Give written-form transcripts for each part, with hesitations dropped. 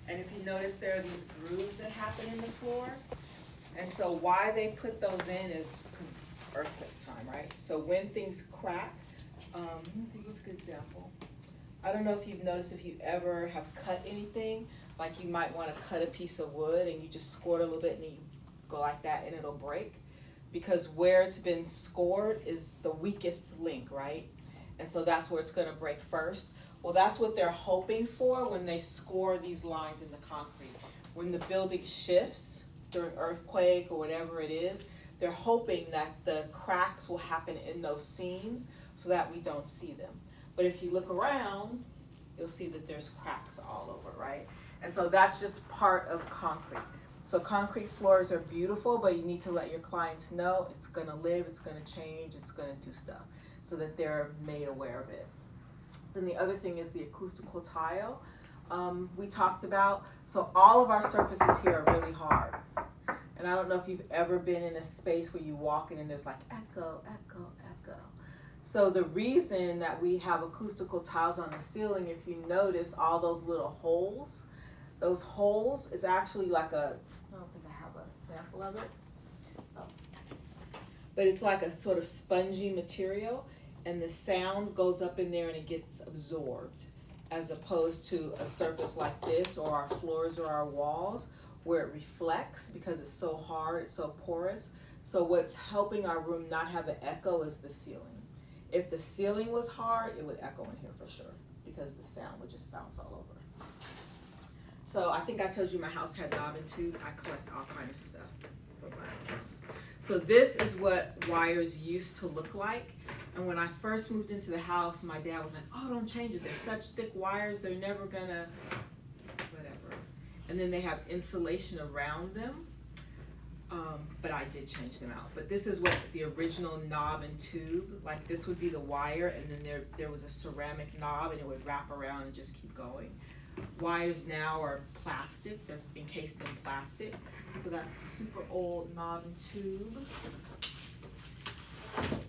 And if you notice, there are these grooves that happen in the floor. And so why they put those in is because earthquake time, right? So when things crack, let me think what's a good example. I don't know if you've noticed if you ever have cut anything, like you might want to cut a piece of wood and you just score it a little bit and then you go like that and it'll break. Because where it's been scored is the weakest link, right? And so that's where it's going to break first. Well, that's what they're hoping for when they score these lines in the concrete. When the building shifts during earthquake or whatever it is, they're hoping that the cracks will happen in those seams so that we don't see them. But if you look around, you'll see that there's cracks all over, right? And so that's just part of concrete. So concrete floors are beautiful, but you need to let your clients know it's gonna live, it's gonna change, it's gonna do stuff, so that they're made aware of it. Then the other thing is the acoustical tile we talked about. So all of our surfaces here are really hard. And I don't know if you've ever been in a space where you walk in and there's like echo, echo, echo. So the reason that we have acoustical tiles on the ceiling, if you notice all those little holes, those holes, it's actually like a, I don't think I have a sample of it. Oh. But it's like a sort of spongy material, and the sound goes up in there and it gets absorbed, as opposed to a surface like this or our floors or our walls where it reflects because it's so hard, it's so porous. So what's helping our room not have an echo is the ceiling. If the ceiling was hard, it would echo in here for sure because the sound would just bounce all over. So I think I told you my house had knob and tube. I collect all kinds of stuff for my house. So this is what wires used to look like. And when I first moved into the house, my dad was like, oh, don't change it. They're such thick wires, they're never gonna, whatever. And then they have insulation around them. But I did change them out. But this is what the original knob and tube, like this would be the wire, and then there was a ceramic knob and it would wrap around and just keep going. Wires now are plastic, they're encased in plastic. So that's super old knob and tube.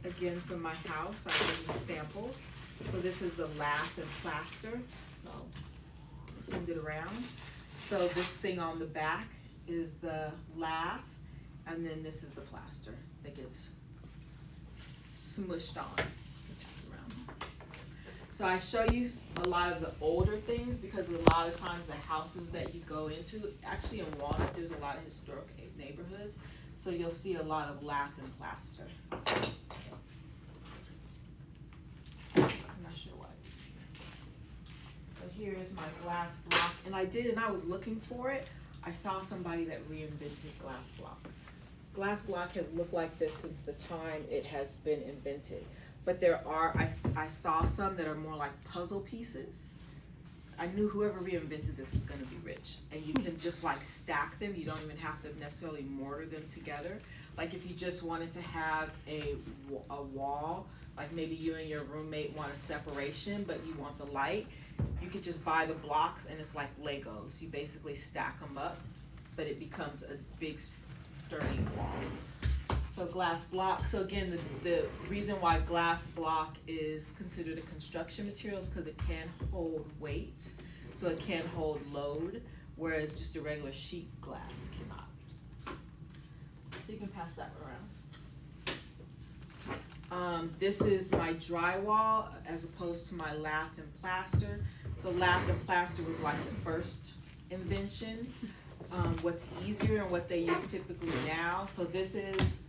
Again, from my house, I give you samples. So this is the lath and plaster. So I'll send it around. So this thing on the back is the lath, and then this is the plaster that gets smushed on. So I show you a lot of the older things because a lot of times the houses that you go into, actually in Walnut, there's a lot of historic neighborhoods. So you'll see a lot of lath and plaster. I'm not sure why it's here. So here is my glass block. And I was looking for it. I saw somebody that reinvented glass block. Glass block has looked like this since the time it has been invented. But there are, I saw some that are more like puzzle pieces. I knew whoever reinvented this is gonna be rich. And you can just like stack them. You don't even have to necessarily mortar them together. Like if you just wanted to have a wall, like maybe you and your roommate want a separation, but you want the light, you could just buy the blocks and it's like Legos. You basically stack them up, but it becomes a big sturdy wall. So glass block, so again, the reason why glass block is considered a construction material is because it can hold weight, so it can hold load, whereas just a regular sheet glass cannot. So you can pass that around. This is my drywall as opposed to my lath and plaster. So lath and plaster was like the first invention. What's easier and what they use typically now. So this is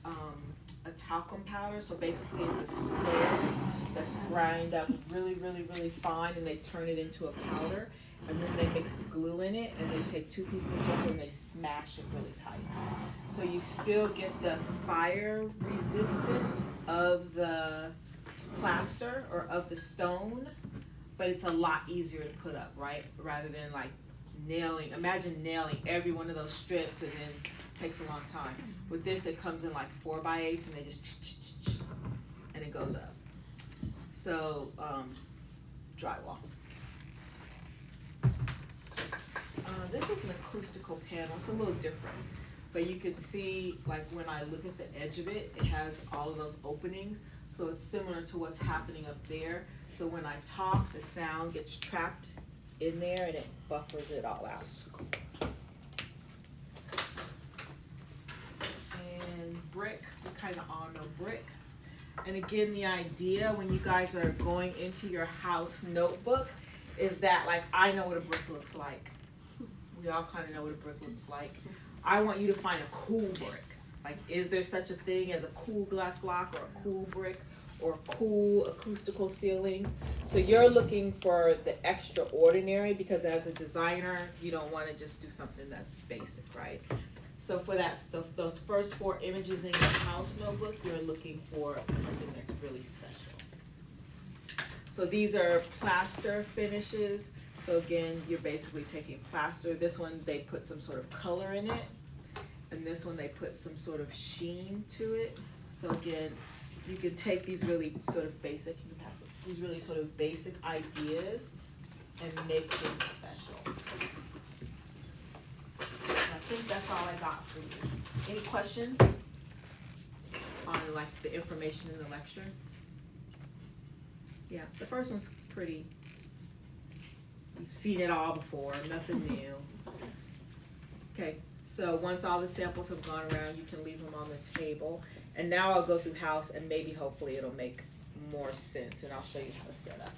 a talcum powder. So basically it's a slurry that's ground up really, really, really fine, and they turn it into a powder. And then they mix glue in it, and they take 2 pieces of glue and they smash it really tight. So you still get the fire resistance of the plaster or of the stone, but it's a lot easier to put up, right? Rather than like imagine nailing every one of those strips and then it takes a long time. With this, it comes in like 4x8s and they just and it goes up. So drywall. This is an acoustical panel. It's a little different, but you can see like when I look at the edge of it, it has all of those openings. So it's similar to what's happening up there. So when I talk, the sound gets trapped in there and it buffers it all out. And brick, we kind of all know brick. And again, the idea when you guys are going into your house notebook is that, like, I know what a brick looks like. We all kind of know what a brick looks like. I want you to find a cool brick. Like, is there such a thing as a cool glass block or a cool brick or cool acoustical ceilings? So you're looking for the extraordinary, because as a designer, you don't want to just do something that's basic, right? So for that, those first 4 images in your house notebook, you're looking for something that's really special. So these are plaster finishes. So again, you're basically taking plaster. This one, they put some sort of color in it. And this one, they put some sort of sheen to it. So again, you could take these really sort of basic, you can pass it, these really sort of basic ideas and make them special. And I think that's all I got for you. Any questions on, like, the information in the lecture? Yeah, the first one's pretty, you've seen it all before, nothing new. Okay, so once all the samples have gone around, you can leave them on the table. And now I'll go through house and maybe hopefully it'll make more sense and I'll show you how to set up.